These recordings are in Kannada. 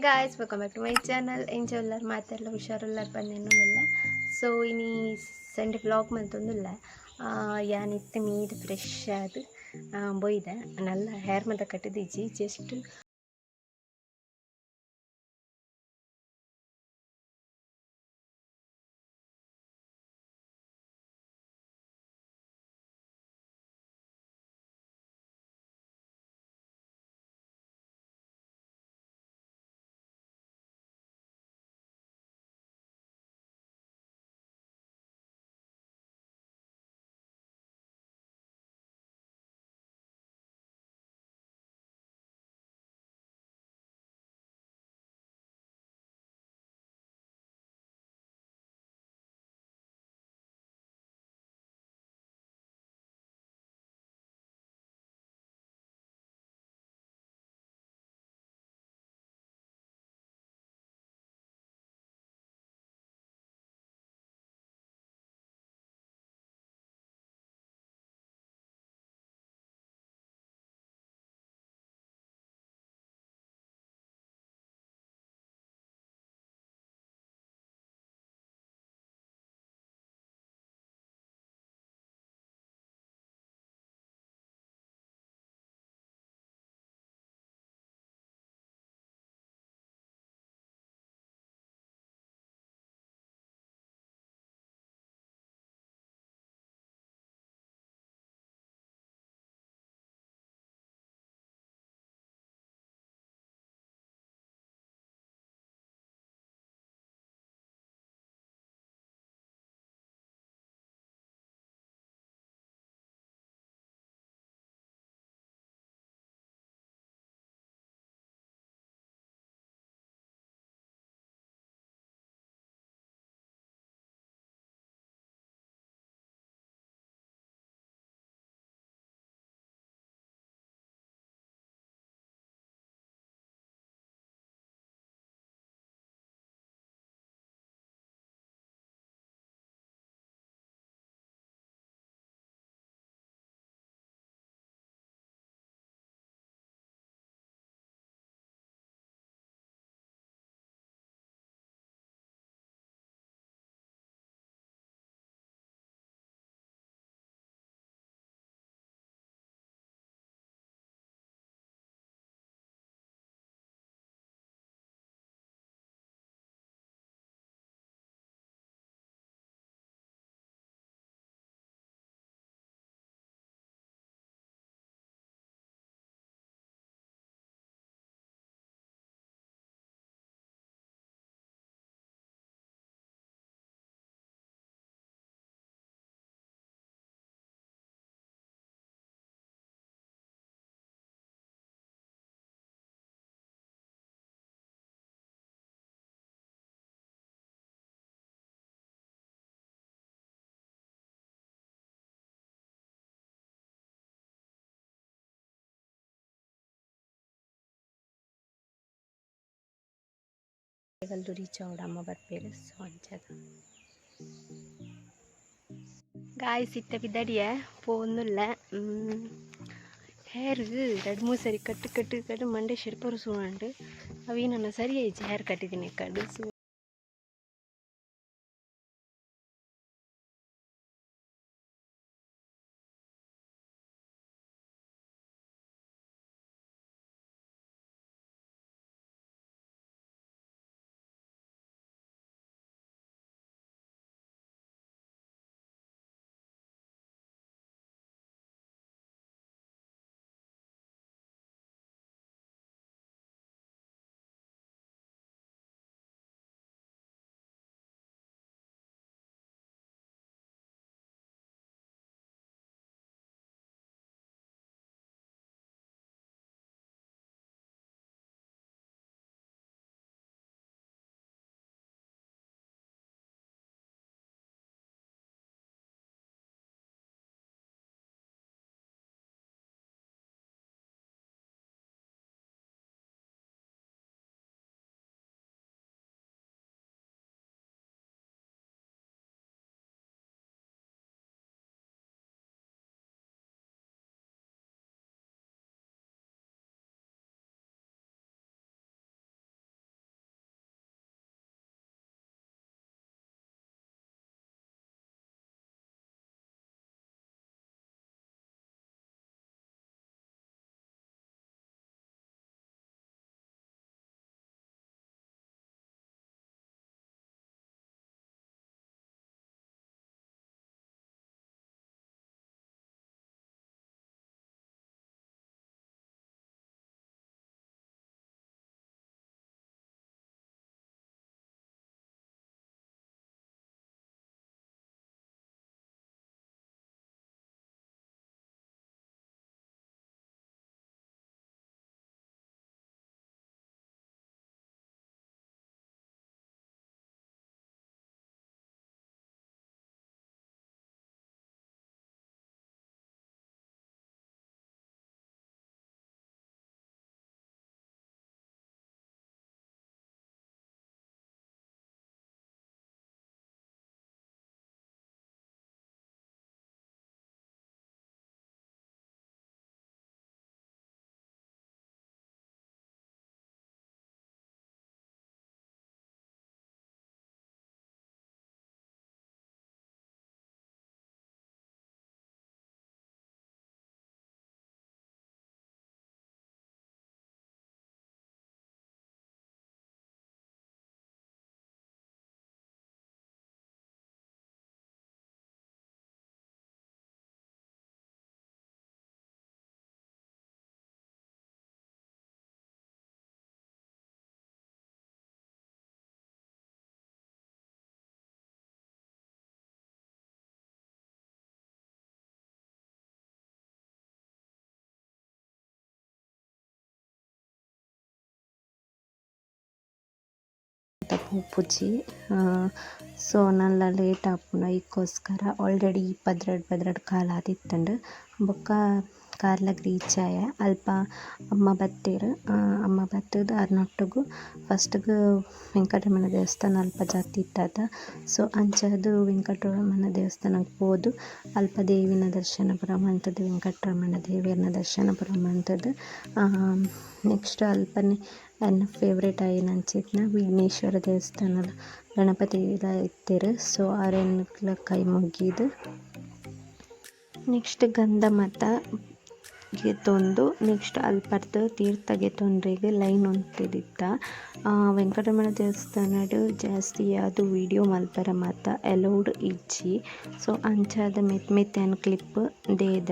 guys, welcome back to my channel. Enjoy ಮಾತೆಲ್ಲ ಹುಷಾರೆಲ್ಲ ಪನ್ನೇನೊಂದಿಲ್ಲ. ಸೊ ಇನಿ ಸಂಡೆ ವ್ಲಾಗ್ ಮಂತೊಂದಿಲ್ಲ. ಯಾನಿತ್ತು ಮೀದು ಫ್ರೆಶ್ ಆದು ಬೊಯ್ದೆ ನಲ್ಲ ಹೇರ್ ಮದ ಕಟ್ಟಿದಿಜ್ಜಿ ಜಸ್ಟ್ ರೀಚ್ ಅವಡಮ್ಮ ಬರ್ಪೇರು ಸೊ ಅಂಚದ ಗಾಯ್ಸ್ ಇತ್ತ ಬಿದ್ದಡಿಯ ಪೋನ್ನುಲ್ಲ ಹೇರ್ 2-3 ಸರಿ ಕಟ್ಟು ಮಂಡೆ ಶೆರ್ಪರು ಸೂಣಂಡು ಅವಿ ನನ್ನ ಸರಿ ಆಯ್ತು ಹೇರ್ ಕಟ್ಟಿದ್ದೀನಿ ಕಡು ಸೊ ಪೂಜಿ. ಸೊ ನಲ್ಲ ಲೇಟ್ ಆಪುನ ಈಗೋಸ್ಕರ ಆಲ್ರೆಡಿ 12 ಕಾಲ ಆದಿತ್ತಂಡು ಬೊಕ್ಕ ಕಾರ್ಲಗ್ ರೀಚ್ ಆಯ ಅಲ್ಪ ಅಮ್ಮ ಬತ್ತೇರು. ಅಮ್ಮ ಬತ್ತದು ಅರ್ನೊಟ್ಟುಗು ಫಸ್ಟ್ಗ್ ವೆಂಕಟರಮಣ ದೇವಸ್ಥಾನ ಅಲ್ಪ ಜಾತಿ ಇತ್ತಾದ. ಸೊ ಅಂಚದು ವೆಂಕಟರಮಣ ದೇವಸ್ಥಾನಕ್ಕೆ ಹೋದು ಅಲ್ಪ ದೇವಿನ ದರ್ಶನ ಪೂರ ಮಂತದ್ದು, ವೆಂಕಟರಮಣ ದೇವಿಯರ್ನ ದರ್ಶನ ಪೂರ ಮಂತದ್ದು. ನೆಕ್ಸ್ಟ್ ಅಲ್ಪನೆ ನನ್ನ ಫೇವ್ರೇಟ್ ಆಯಿನಂಚಿತ್ನ ವಿಘ್ನೇಶ್ವರ ದೇವಸ್ಥಾನ ಗಣಪತಿ ಇತ್ತೇರು. ಸೊ ಆರೆನ್ಲ ಕೈ ಮುಗಿದು ನೆಕ್ಸ್ಟ್ ಗಂಧ ಮತ ಗೆತ್ತೊಂದು ನೆಕ್ಸ್ಟ್ ಅಲ್ಪರ್ದು ತೀರ್ಥ ಗೆತ್ತೊಂಡ್ರಿಗೆ ಲೈನ್ ಹೊಂತಿದ್ದ. ವೆಂಕಟರಮಣ ದೇವಸ್ಥಾನಡು ಜಾಸ್ತಿ ಅದು ವಿಡಿಯೋ ಮಲ್ಪರ ಮಾತ ಅಲೌಡ್ ಇಜ್ಜಿ. ಸೊ ಅಂಚಾದ ಮೆತ್ತನ ಕ್ಲಿಪ್ ದೇದ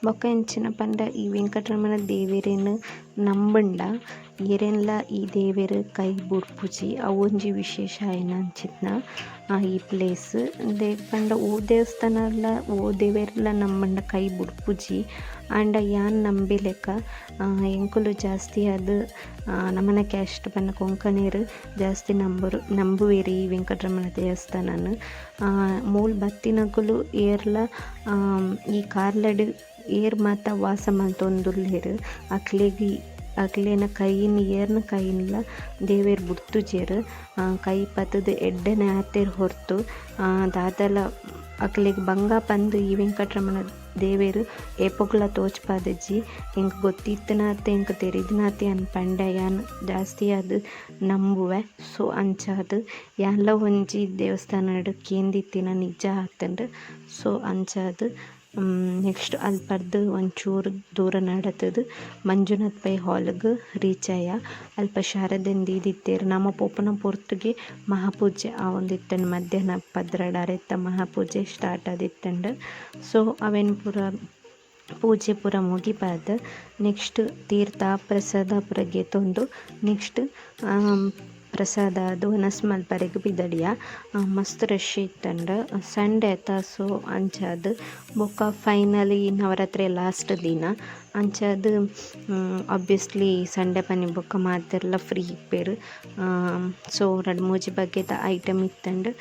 ಬೊಕ್ಕ ಎಂಚಿನ ಪಂಡ ಈ ವೆಂಕಟರಮಣ ದೇವೆರೇನು ನಂಬಂಡ ಏರೆನ್ಲ ಈ ದೇವೆರು ಕೈ ಬುಡ್ಪುಜಿ ಅವೊಂಜಿ ವಿಶೇಷ ಆಯ್ನಂಚಿತ್ನ ಈ ಪ್ಲೇಸ್ ಪಂಡ ಓ ದೇವಸ್ಥಾನಲ ಓ ದೇವೆರ್ಲ ನಂಬಂಡ ಕೈ ಬುಡ್ಪುಜಿ ಆಂಡ ಯಾನ್ ನಂಬಿಲೆಕ್ಕ ಎಂಕುಲು ಜಾಸ್ತಿ ಅದು ನಮ್ಮನ ಕ್ಯಾಸ್ಟ್ ಪಂಡ ಕೊಂಕಣಿಯರು ಜಾಸ್ತಿ ನಂಬುವೆರಿ ಈ ವೆಂಕಟರಮಣ ದೇವಸ್ಥಾನನ. ಮೂಲ್ ಬತ್ತಿನಕುಲು ಏರ್ಲ ಈ ಕಾರ್ಲಡ್ ಏರ್ ಮಾತ ವಾಸ ಮಲ್ತೊಂದುಲ್ಲೆರ್ ಅಕ್ಲೇನ ಕೈಯಿನ ಏರ್ನ ಕೈಯಿನ್ಲ ದೇವೇರ್ ಬುಡ್ತುಜೆರ್ ಕೈ ಪತ್ತದ ಎಡ್ಡನೆ ಆತೇರ್ ಹೊರ್ತು ದಾದಲ ಅಕ್ಲೆಗ್ ಬಂಗ ಪಂದು ಈ ವೆಂಕಟರಮಣ ದೇವೇರು ಏಪೊಗ್ಲ ತೋಚ್ಪಾದಜ್ಜಿ ಎಂಕ್ ಗೊತ್ತಿತ್ತನಾತೆ ಎಂಕ್ ತೆರಿದ್ನಾತೆ ಅನ್ ಪಂಡ ಯಾನ್ ಜಾಸ್ತಿ ಅದು ನಂಬುವೆ. ಸೊ ಅಂಚಾದು ಯಾನ್ಲ ಒಂಜಿ ದೇವಸ್ಥಾನಡ್ ಕೇಂದಿತ್ತಿನ ನಿಜ ಆತಂಡು. ಸೊ ಅಂಚಾದು ನೆಕ್ಸ್ಟ್ ಅಲ್ಪರ್ದು ಒಂಚೂರು ದೂರ ನಡತದು ಮಂಜುನಾಥ್ ಪೈ ಹಾಲ್ಗೆ ರೀಚ್ ಆಯ. ಅಲ್ಪ ಶಾರದೆಂದು ಇದಿತ್ತೇರು ನಮ್ಮ ಪೋಪನ ಪೊರ್ತುಗೆ ಮಹಾಪೂಜೆ ಆವೊಂದಿತ್ತಂಡು ಮಧ್ಯಾಹ್ನ 12 ಮಹಾಪೂಜೆ ಸ್ಟಾರ್ಟ್ ಆದಿತ್ತಂಡು. ಸೊ ಅವೇನು ಪೂರ ಪೂಜೆ ಪೂರ ಮುಗಿಪಾದ ನೆಕ್ಸ್ಟ್ ತೀರ್ಥ ಪ್ರಸಾದ ಪೂರ ಗೆತ್ತೊಂದು ನೆಕ್ಸ್ಟ್ ಪ್ರಸಾದ ಅದು ನಸ್ಮಲ್ಪರೆಗ್ ಬಿದಡಿಯ ಮಸ್ತ್ ರಶ್ ಇತ್ತಂಡು ಸಂಡೇ ಆಯ್ತಾ. ಸೊ ಅಂಚಾದು ಬೊಕ್ಕ ಫೈನಲಿ ನವರಾತ್ರಿ ಲಾಸ್ಟ್ ದಿನ ಅಂಚಾದು ಆಬ್ವಿಯಸ್ಲಿ ಸಂಡೇ ಪನಿ ಬೊಕ್ಕ ಮಾತೆರ್ಲ ಫ್ರೀ ಇಪ್ಪೇರು. ಸೊ ರಡ್ ಮೂಜಿ ಬಗ್ಗೆದ ಐಟಮ್ ಇತ್ತಂಡು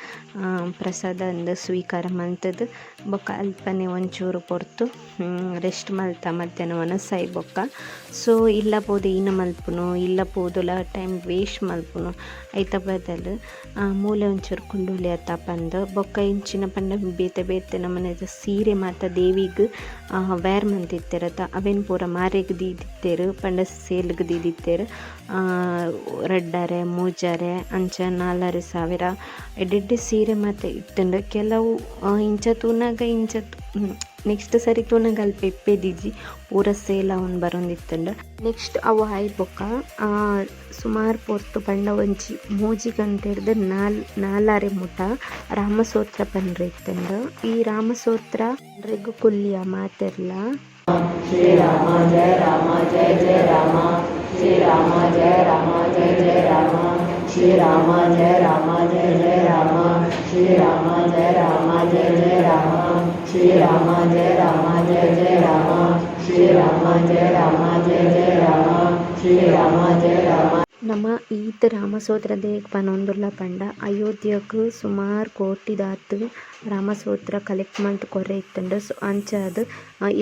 ಪ್ರಸಾದ ಅಂದು ಸ್ವೀಕಾರ ಮಂತದ್ದು ಬೊಕ್ಕ ಅಲ್ಪನೆ ಒಂಚೂರು ಪೊರ್ತು ರೆಸ್ಟ್ ಮಲ್ತ ಮಧ್ಯಾಹ್ನ ಒನಸೈ ಬೊಕ್ಕ. ಸೊ ಇಲ್ಲ ಪೋದು ಇನ್ನು ಮಲ್ಪುನು ಇಲ್ಲ ಪೋದುಲ ಟೈಮ್ ವೇಸ್ಟ್ ಮಲ್ಪುನು ಐತ ಬದಲು ಮೂಲೆ ಒಂಚೂರು ಕುಂಡುಲಿ ಅತ್ತ ಪಂದು ಬೊಕ್ಕ ಇಂಚಿನ ಪಂಡ ಬೇತೆ ನಮ್ಮನೆದ ಸೀರೆ ಮಾತ ದೇವಿಗೆ ವೇರ್ ಮಂತಿತ್ತೇರತ್ತ ಅವೇನು ಪೂರ ಮಾರೆಗ್ ದೀದಿತ್ತೇರು ಪಂಡ ಸೇಲ್ಗ್ ದೀದಿತ್ತೇರು. ರಡ್ಡರೆ ಮೂಜರೆ ಅಂಚ 4,000 ಎಡ್ಡೆಡ್ಡೆ ಸೀರೆ ಮಾತ ಇತ್ತಂಡು ಕೆಲವು ಇಂಚ ತೂನಾಗ ನೆಕ್ಸ್ಟ್ ಸರಿ ತೂನಾಗ ಅಲ್ಪ ಎಪ್ಪೆದಿಜ್ಜಿ ಪೂರ ಸೇಲ್ ಅವನು ಬರೋಂದಿತ್ತಂಡು. ನೆಕ್ಸ್ಟ್ ಅವು ಆಯ್ತು ಬೊಕ್ಕ ಸುಮಾರು ಪೊರ್ತು ಪಂಡ ಒಂಜಿ ಮೂಜಿ ಗಂಟೆ ಹಿಡ್ದು 4 ಮುಟ ರಾಮಸೂತ್ರ ಪಂಡ್ರೆ ಇತ್ತಂಡು. ಈ ರಾಮಸೂತ್ರ ರೆಗು ಕುಲ್ಲಿಯ ಮಾತೆರ್ಲ श्री राम जय राम जय जय राम श्री राम जय राम जय जय राम श्री राम जय राम जय जय राम श्री राम जय राम जय जय राम श्री राम जय राम जय जय राम श्री राम जय राम जय जय राम श्री राम जय राम. ನಮ್ಮ ಈದ್ ರಾಮಸೂತ್ರ ದೇಗ್ ಪನೊಂದುಲ್ಲ ಪಂಡ ಅಯೋಧ್ಯಕ್ಕೆ ಸುಮಾರು ಕೋಟಿದಾತು ರಾಮಸೂತ್ರ ಕಲೆಕ್ಟ್ ಮಾಡ್ತು ಕೊರೆ ಇತ್ತಂಡು. ಸೊ ಅಂಚಾದು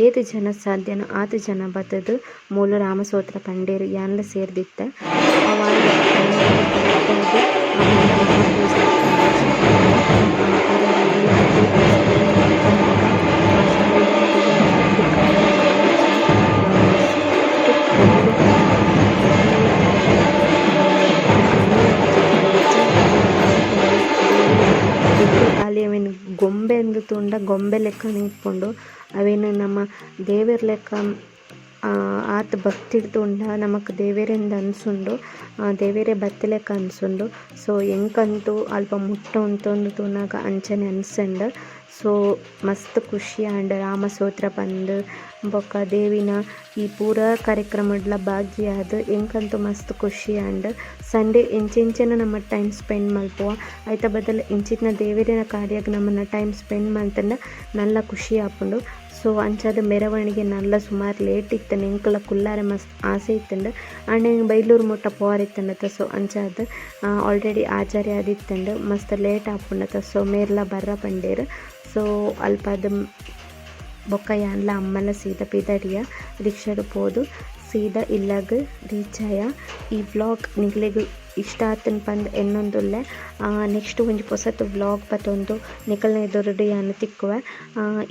ಏದು ಜನ ಸಾಧ್ಯನೋ ಆತು ಜನ ಬತ್ತದು ಮೂಲ ರಾಮಸೂತ್ರ ಪಂಡೇರು ಯಾನ್ಲ ಸೇರ್ದಿತ್ತ ಅಲ್ಲಿ ಅವೇನು ಗೊಂಬೆ ಅಂದು ತುಂಡ ಗೊಂಬೆ ಲೆಕ್ಕ ನಿಂತ್ಕೊಂಡು ಅವೇನು ನಮ್ಮ ದೇವರ ಲೆಕ್ಕ ಆತ ಭಕ್ತಿಡ್ತುಂಡ ನಮಕ್ ದೇವೇರೆಂದು ಅನ್ಸುಂಡು ದೇವೇರೆ ಬತ್ತಿ ಲೆಕ್ಕ ಅನ್ಸುಂಡು. ಸೊ ಎಂಕಂತೂ ಅಲ್ಪ ಮುಟ್ಟ ಉಂತೊಂದು ತುನಾಗ ಅಂಚನೆ ಅನ್ಸಂಡು. ಸೊ ಮಸ್ತ್ ಖುಷಿ ಆಂಡ್ ರಾಮಸೂತ್ರ ಪಂದು ಬೊಕ್ಕ ದೇವಿನ ಈ ಪೂರ ಕಾರ್ಯಕ್ರಮಡ್ಲ ಭಾಗಿಯಾದ ಎಂಕಂತೂ ಮಸ್ತ್ ಖುಷಿ ಆಂಡ್ ಸಂಡೇ ಎಂಚೆಂಚೆನ ನಮ್ಮ ಟೈಮ್ ಸ್ಪೆಂಡ್ ಮಲ್ಪುವ ಐತ ಬದಲು ಎಂಚಿನ ದೇವೇರಿನ ಕಾರ್ಯಕ್ಕೆ ನಮ್ಮನ್ನ ಟೈಮ್ ಸ್ಪೆಂಡ್ ಮಾಡ್ತಂಡ ನಲ್ಲ ಖುಷಿ ಆಪುಂಡು. ಸೊ ಅಂಚಾದ ಮೆರವಣಿಗೆ ನಲ್ಲ ಸುಮಾರು ಲೇಟ್ ಇತ್ತು ಎಂಕಲ ಕುಲ್ಲಾರೆ ಮಸ್ತ್ ಆಸೆ ಇತ್ತಂಡು ಆಂಡ ಬೈಲೂರು ಮುಟ್ಟ ಪೋರ್ ಇತ್ತಂಡತ. ಸೊ ಅಂಚಾದ ಆಲ್ರೆಡಿ ಆಚಾರ್ಯ ಆದಿತ್ತಂಡು ಮಸ್ತ್ ಲೇಟ್ ಆಪುಂಡತ. ಸೊ ಮೇರ್ಲ ಬರ್ರ ಪಂಡೇರು. ಸೊ ಅಲ್ಪದ ಬೊಕ್ಕ ಯಾನ್ಲ ಅಮ್ಮಲ ಸೀದಾ ಪಿದಡಿಯ ರಿಕ್ಷಾಡು ಪೋದು ಸೀದಾ ಇಲ್ಲಾಗ ರೀಚ್ ಆಯ. ಈ ವ್ಲಾಗ್ ನಿಕ್ಲೆಗ್ ಇಷ್ಟ ಆತನ್ ಪಂದ್ ಎನ್ನೊಂದುಲ್ಲೆ ನೆಕ್ಸ್ಟ್ ಒಂಜಿ ಪೊಸತ್ ವ್ಲಾಗ್ ಪತ್ತೊಂದು ನಿಕಲ್ನ ಎದುರುಡು ಯಾನು ತಿಕ್ಕುವೆ.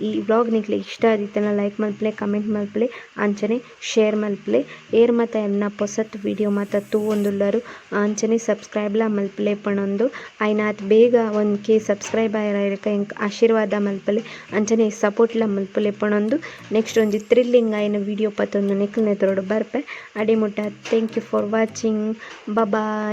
ಈ ವ್ಲಾಗ್ ನಿಕ್ಲೆ ಇಷ್ಟ ಆದಿತ್ತನ ಲೈಕ್ ಮಲ್ಪಲೆ, ಕಮೆಂಟ್ ಮಲ್ಪಲೆ, ಅಂಚನೆ ಶೇರ್ ಮಲ್ಪಲೆ. ಏರ್ ಮಾತ ಎನ್ನ ಪೊಸತ್ ವಿಡಿಯೋ ಮಾತ ತೂವೊಂದುಲ್ಲರು ಅಂಚನೆ ಸಬ್ಸ್ಕ್ರೈಬ್ಲ ಮಲ್ಪಲೆ ಪಣೊಂದು ಐನಾತ್ ಬೇಗ 1K ಸಬ್ಸ್ಕ್ರೈಬ್ ಆಯ್ರಕ ಎಂಕ್ ಆಶೀರ್ವಾದ ಮಲ್ಪಲೆ ಅಂಚನೆ ಸಪೋರ್ಟ್ಲ ಮಲ್ಪಲೆ ಪಣೊಂದು ನೆಕ್ಸ್ಟ್ ಒಂಜಿ ಥ್ರಿಲ್ಲಿಂಗ್ ಆಯ್ನ ವಿಡಿಯೋ ಪತ್ತೊಂದು ನಿಕಲ್ನ ಎದುರುಡು ಬರ್ಪೆ. ಅಡಿಮುಟ್ಟ thank you for watching. Bye.